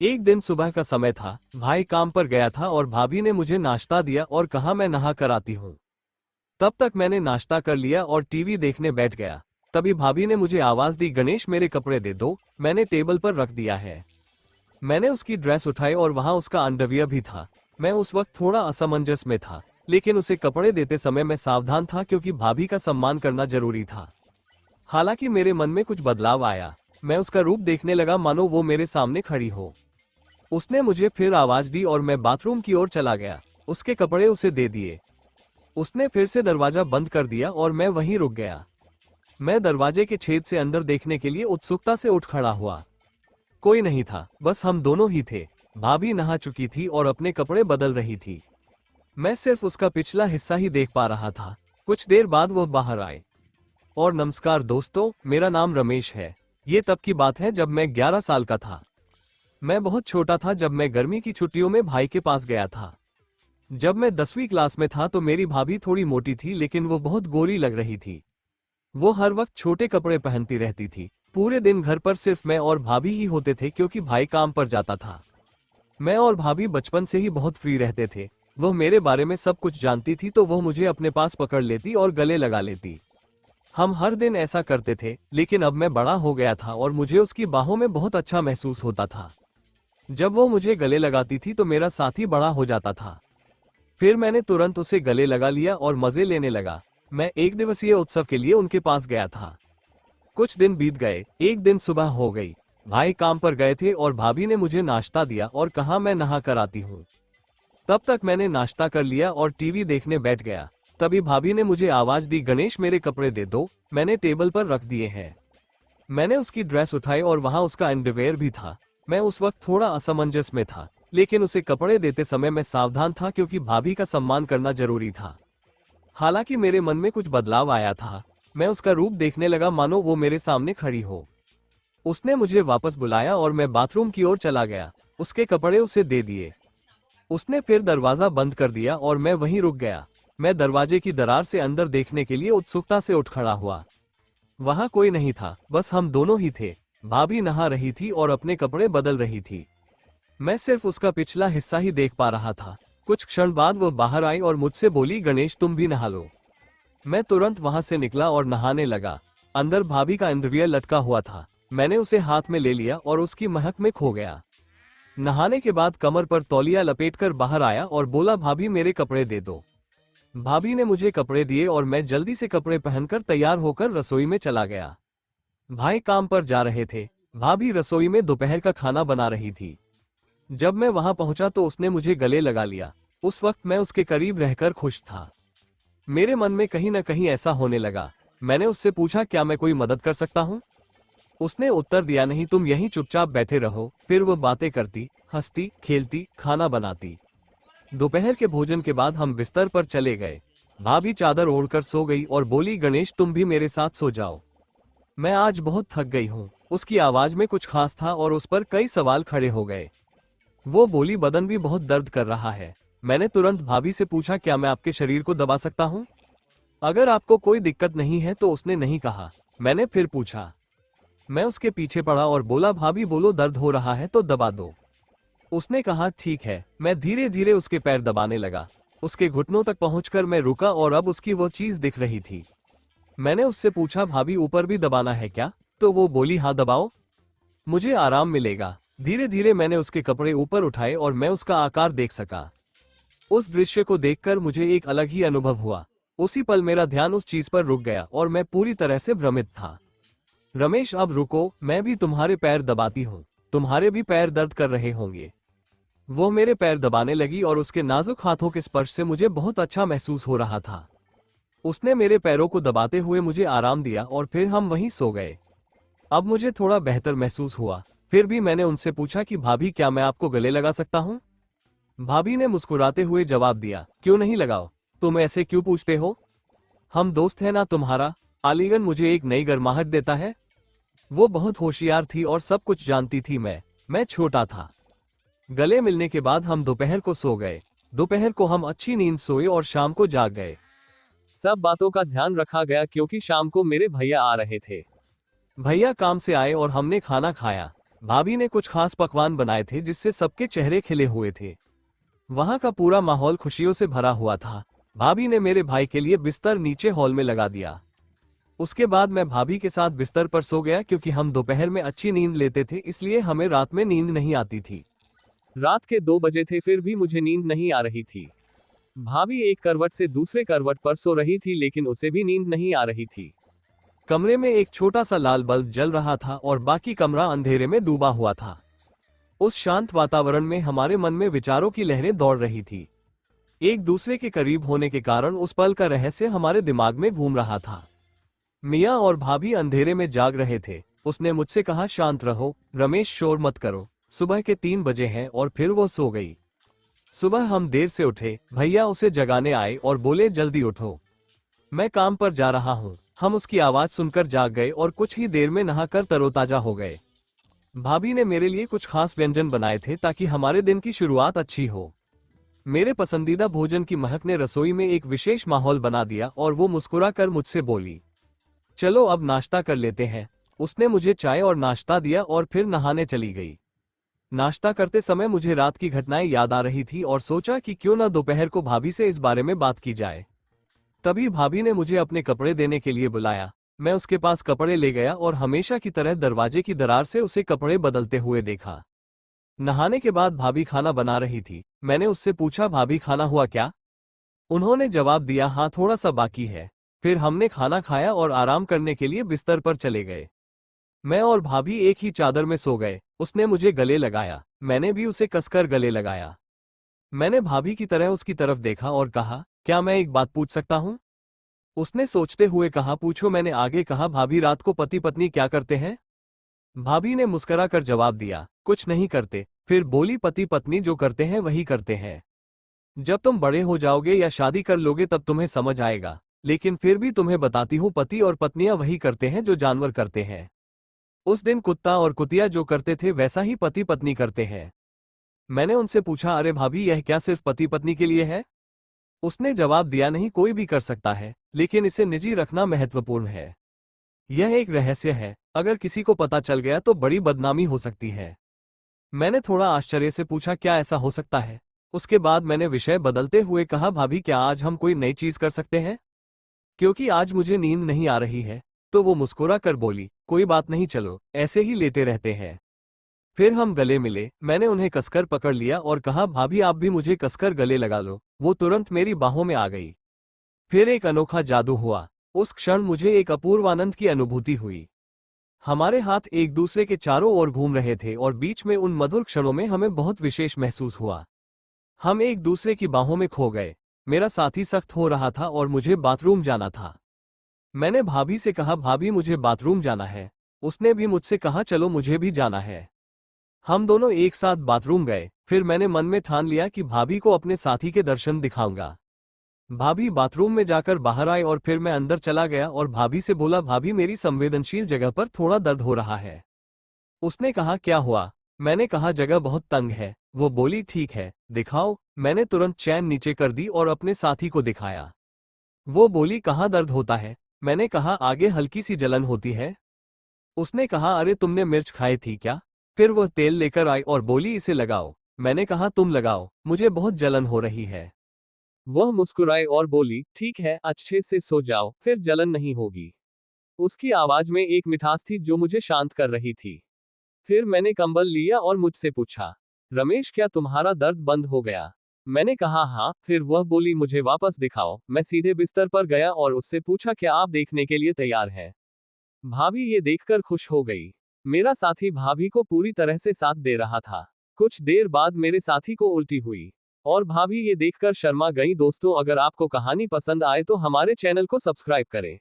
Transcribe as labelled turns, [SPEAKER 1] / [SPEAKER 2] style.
[SPEAKER 1] एक दिन सुबह का समय था। भाई काम पर गया था और भाभी ने मुझे नाश्ता दिया और कहा मैं नहा कर आती हूँ। तब तक मैंने नाश्ता कर लिया और टीवी देखने बैठ गया। तभी भाभी ने मुझे आवाज दी, गणेश मेरे कपड़े दे दो, मैंने टेबल पर रख दिया है। मैंने उसकी ड्रेस उठाई और वहां उसका अंडरवियर भी था। मैं उस वक्त थोड़ा असमंजस में था, लेकिन उसे कपड़े देते समय मैं सावधान था क्योंकि भाभी का सम्मान करना जरूरी था। हालांकि मेरे मन में कुछ बदलाव आया। मैं उसका रूप देखने लगा मानो वो मेरे सामने खड़ी हो। उसने मुझे फिर आवाज दी और मैं बाथरूम की ओर चला गया। उसके कपड़े उसे दे दिए। उसने फिर से दरवाजा बंद कर दिया और मैं वहीं रुक गया। मैं दरवाजे के छेद से अंदर देखने के लिए उत्सुकता से उठ खड़ा हुआ। कोई नहीं था, बस हम दोनों ही थे। भाभी नहा चुकी थी और अपने कपड़े बदल रही थी। मैं सिर्फ उसका पिछला हिस्सा ही देख पा रहा था। कुछ देर बाद वो बाहर आए। और नमस्कार दोस्तों, मेरा नाम रमेश है। ये तब की बात है जब मैं 11 साल का था। मैं बहुत छोटा था जब मैं गर्मी की छुट्टियों में भाई के पास गया था। जब मैं 10वीं क्लास में था तो मेरी भाभी थोड़ी मोटी थी, लेकिन वो बहुत गोरी लग रही थी। वो हर वक्त छोटे कपड़े पहनती रहती थी। पूरे दिन घर पर सिर्फ मैं और भाभी ही होते थे क्योंकि भाई काम पर जाता था। मैं और भाभी बचपन से ही बहुत फ्री रहते थे। वो मेरे बारे में सब कुछ जानती थी तो वो मुझे अपने पास पकड़ लेती और गले लगा लेती। हम हर दिन ऐसा करते थे, लेकिन अब मैं बड़ा हो गया था और मुझे उसकी बाहों में बहुत अच्छा महसूस होता था। जब वो मुझे गले लगाती थी तो मेरा साथी बड़ा हो जाता था। फिर मैंने तुरंत उसे गले लगा लिया और मजे लेने लगा। मैं एक दिवसीय उत्सव के लिए उनके पास गया था। कुछ दिन बीत गए। एक दिन सुबह हो गई। भाई काम पर गए थे और भाभी ने मुझे नाश्ता दिया और कहा मैं नहा कर आती हूँ। तब तक मैंने नाश्ता कर लिया और टीवी देखने बैठ गया। तभी भाभी ने मुझे आवाज दी, गणेश मेरे कपड़े दे दो, मैंने टेबल पर रख दिए हैं। मैंने उसकी ड्रेस उठाई और वहां उसका अंडरवेयर भी था। मैं उस वक्त थोड़ा असमंजस में था, लेकिन उसे कपड़े देते समय मैं सावधान था क्योंकि भाभी का सम्मान करना जरूरी था। हालांकि मेरे मन में कुछ बदलाव आया था। मैं उसका रूप देखने लगा मानो वो मेरे सामने खड़ी हो। उसने मुझे वापस बुलाया और मैं बाथरूम की ओर चला गया। उसके कपड़े उसे दे दिए। उसने फिर दरवाजा बंद कर दिया और मैं वहीं रुक गया। मैं दरवाजे की दरार से अंदर देखने के लिए उत्सुकता से उठ खड़ा हुआ। वहां कोई नहीं था, बस हम दोनों ही थे। भाभी नहा रही थी और अपने कपड़े बदल रही थी। मैं सिर्फ उसका पिछला हिस्सा ही देख पा रहा था। कुछ क्षण बाद वो बाहर आई और मुझसे बोली, गणेश तुम भी नहा लो। मैं तुरंत वहां से निकला और नहाने लगा। अंदर भाभी का अंडरवियर लटका हुआ था। मैंने उसे हाथ में ले लिया और उसकी महक में खो गया। नहाने के बाद कमर पर तौलिया लपेटकर बाहर आया और बोला, भाभी मेरे कपड़े दे दो। भाभी ने मुझे कपड़े दिए और मैं जल्दी से कपड़े पहनकर तैयार होकर रसोई में चला गया। भाई काम पर जा रहे थे। भाभी रसोई में दोपहर का खाना बना रही थी। जब मैं वहां पहुंचा तो उसने मुझे गले लगा लिया। उस वक्त मैं उसके करीब रहकर खुश था। मेरे मन में कहीं न कहीं ऐसा होने लगा। मैंने उससे पूछा, क्या मैं कोई मदद कर सकता हूं? उसने उत्तर दिया, नहीं, तुम यहीं चुपचाप बैठे रहो। फिर वो बातें करती, हंसती, खेलती, खाना बनाती। दोपहर के भोजन के बाद हम बिस्तर पर चले गए। भाभी चादर ओढ़कर सो गई और बोली, गणेश तुम भी मेरे साथ सो जाओ, मैं आज बहुत थक गई हूँ। उसकी आवाज में कुछ खास था और उस पर कई सवाल खड़े हो गए। वो बोली, बदन भी बहुत दर्द कर रहा है। मैंने तुरंत भाभी से पूछा, क्या मैं आपके शरीर को दबा सकता हूँ? अगर आपको कोई दिक्कत नहीं है तो उसने नहीं कहा। मैंने फिर पूछा। मैं उसके पीछे पड़ा और बोला, भाभी बोलो दर्द हो रहा है तो दबा दो। उसने कहा, ठीक है। मैं धीरे धीरे उसके पैर दबाने लगा। उसके घुटनों तक पहुंचकर मैं रुका और अब उसकी वो चीज दिख रही थी। मैंने उससे पूछा, भाभी ऊपर भी दबाना है क्या? तो वो बोली, हाँ दबाओ, मुझे आराम मिलेगा। धीरे धीरे मैंने उसके कपड़े ऊपर उठाए और मैं उसका आकार देख सका। उस दृश्य को देखकर मुझे एक अलग ही अनुभव हुआ। उसी पल मेरा ध्यान उस चीज पर रुक गया और मैं पूरी तरह से भ्रमित था। रमेश अब रुको, मैं भी तुम्हारे पैर दबाती हूँ, तुम्हारे भी पैर दर्द कर रहे होंगे। वो मेरे पैर दबाने लगी और उसके नाजुक हाथों के स्पर्श से मुझे बहुत अच्छा महसूस हो रहा था। उसने मेरे पैरों को दबाते हुए मुझे आराम दिया और फिर हम वहीं सो गए। अब मुझे थोड़ा बेहतर महसूस हुआ। फिर भी मैंने उनसे पूछा कि भाभी क्या मैं आपको गले लगा सकता हूँ? भाभी ने मुस्कुराते हुए जवाब दिया, क्यों नहीं लगाओ, तुम ऐसे क्यों पूछते हो? हम दोस्त हैं ना, तुम्हारा आलिंगन मुझे एक नई गर्माहट देता है। वो बहुत होशियार थी और सब कुछ जानती थी। मैं छोटा था। गले मिलने के बाद हम दोपहर को सो गए। दोपहर को हम अच्छी नींद सोए और शाम को जाग गए। सब बातों का ध्यान रखा गया क्योंकि शाम को मेरे भैया आ रहे थे। भैया काम से आए और हमने खाना खाया। भाभी ने कुछ खास पकवान बनाए थे जिससे सबके चेहरे खिले हुए थे। वहां का पूरा माहौल खुशियों से भरा हुआ था। भाभी ने मेरे भाई के लिए बिस्तर नीचे हॉल में लगा दिया। उसके बाद मैं भाभी के साथ बिस्तर पर सो गया क्योंकि हम दोपहर में अच्छी नींद लेते थे, इसलिए हमें रात में नींद नहीं आती थी। रात के 2 बजे थे, फिर भी मुझे नींद नहीं आ रही थी। भाभी एक करवट से दूसरे करवट पर सो रही थी, लेकिन उसे भी नींद नहीं आ रही थी। कमरे में एक छोटा सा लाल बल्ब जल रहा था और बाकी कमरा अंधेरे में डूबा हुआ था। उस शांत वातावरण में हमारे मन में विचारों की लहरें दौड़ रही थी। एक दूसरे के करीब होने के कारण उस पल का रहस्य हमारे दिमाग में घूम रहा था। मियाँ और भाभी अंधेरे में जाग रहे थे। उसने मुझसे कहा, शांत रहो रमेश, शोर मत करो, सुबह के 3 बजे हैं। और फिर वो सो गई। सुबह हम देर से उठे। भैया उसे जगाने आए और बोले, जल्दी उठो, मैं काम पर जा रहा हूँ। हम उसकी आवाज सुनकर जाग गए और कुछ ही देर में नहाकर तरोताजा हो गए। भाभी ने मेरे लिए कुछ खास व्यंजन बनाए थे ताकि हमारे दिन की शुरुआत अच्छी हो। मेरे पसंदीदा भोजन की महक ने रसोई में एक विशेष माहौल बना दिया और वो मुस्कुराकर मुझसे बोली, चलो अब नाश्ता कर लेते हैं। उसने मुझे चाय और नाश्ता दिया और फिर नहाने चली गई। नाश्ता करते समय मुझे रात की घटनाएं याद आ रही थी और सोचा कि क्यों न दोपहर को भाभी से इस बारे में बात की जाए। तभी भाभी ने मुझे अपने कपड़े देने के लिए बुलाया। मैं उसके पास कपड़े ले गया और हमेशा की तरह दरवाजे की दरार से उसे कपड़े बदलते हुए देखा। नहाने के बाद भाभी खाना बना रही थी। मैंने उससे पूछा, भाभी खाना हुआ क्या? उन्होंने जवाब दिया, हाँ थोड़ा सा बाकी है। फिर हमने खाना खाया और आराम करने के लिए बिस्तर पर चले गए। मैं और भाभी एक ही चादर में सो गए। उसने मुझे गले लगाया, मैंने भी उसे कसकर गले लगाया। मैंने भाभी की तरह उसकी तरफ देखा और कहा, क्या मैं एक बात पूछ सकता हूँ? उसने सोचते हुए कहा, पूछो। मैंने आगे कहा, भाभी रात को पति पत्नी क्या करते हैं? भाभी ने मुस्कुराकर जवाब दिया, कुछ नहीं करते। फिर बोली, पति पत्नी जो करते हैं वही करते हैं। जब तुम बड़े हो जाओगे या शादी कर लोगे तब तुम्हें समझ आएगा, लेकिन फिर भी तुम्हें बताती हूँ, पति और पत्नियां वही करते हैं जो जानवर करते हैं। उस दिन कुत्ता और कुतिया जो करते थे वैसा ही पति पत्नी करते हैं। मैंने उनसे पूछा, अरे भाभी यह क्या सिर्फ पति पत्नी के लिए है? उसने जवाब दिया, नहीं, कोई भी कर सकता है, लेकिन इसे निजी रखना महत्वपूर्ण है। यह एक रहस्य है, अगर किसी को पता चल गया तो बड़ी बदनामी हो सकती है। मैंने थोड़ा आश्चर्य से पूछा, क्या ऐसा हो सकता है? उसके बाद मैंने विषय बदलते हुए कहा, भाभी क्या आज हम कोई नई चीज कर सकते हैं? क्योंकि आज मुझे नींद नहीं आ रही है। तो वो मुस्कुरा कर बोली, कोई बात नहीं, चलो ऐसे ही लेटे रहते हैं। फिर हम गले मिले। मैंने उन्हें कसकर पकड़ लिया और कहा, भाभी आप भी मुझे कसकर गले लगा लो। वो तुरंत मेरी बाहों में आ गई। फिर एक अनोखा जादू हुआ। उस क्षण मुझे एक अपूर्व आनंद की अनुभूति हुई। हमारे हाथ एक दूसरे के चारों ओर घूम रहे थे और बीच में उन मधुर क्षणों में हमें बहुत विशेष महसूस हुआ। हम एक दूसरे की बाहों में खो गए। मेरा साथी सख्त हो रहा था और मुझे बाथरूम जाना था। मैंने भाभी से कहा, भाभी मुझे बाथरूम जाना है। उसने भी मुझसे कहा, चलो मुझे भी जाना है। हम दोनों एक साथ बाथरूम गए। फिर मैंने मन में ठान लिया कि भाभी को अपने साथी के दर्शन दिखाऊंगा। भाभी बाथरूम में जाकर बाहर आए और फिर मैं अंदर चला गया और भाभी से बोला, भाभी मेरी संवेदनशील जगह पर थोड़ा दर्द हो रहा है। उसने कहा, क्या हुआ? मैंने कहा, जगह बहुत तंग है। वो बोली, ठीक है दिखाओ। मैंने तुरंत चैन नीचे कर दी और अपने साथी को दिखाया। वो बोली, कहाँ दर्द होता है? मैंने कहा, आगे हल्की सी जलन होती है। उसने कहा, अरे तुमने मिर्च खाई थी क्या? फिर वह तेल लेकर आई और बोली, इसे लगाओ। मैंने कहा, तुम लगाओ, मुझे बहुत जलन हो रही है। वह मुस्कुराई और बोली, ठीक है, अच्छे से सो जाओ, फिर जलन नहीं होगी। उसकी आवाज में एक मिठास थी जो मुझे शांत कर रही थी। फिर मैंने कंबल लिया और मुझसे पूछा, रमेश क्या तुम्हारा दर्द बंद हो गया? मैंने कहा, हाँ। फिर वह बोली, मुझे वापस दिखाओ। मैं सीधे बिस्तर पर गया और उससे पूछा, क्या आप देखने के लिए तैयार हैं? भाभी ये देखकर खुश हो गई। मेरा साथी भाभी को पूरी तरह से साथ दे रहा था। कुछ देर बाद मेरे साथी को उल्टी हुई और भाभी ये देखकर शर्मा गई। दोस्तों, अगर आपको कहानी पसंद आए तो हमारे चैनल को सब्सक्राइब करें।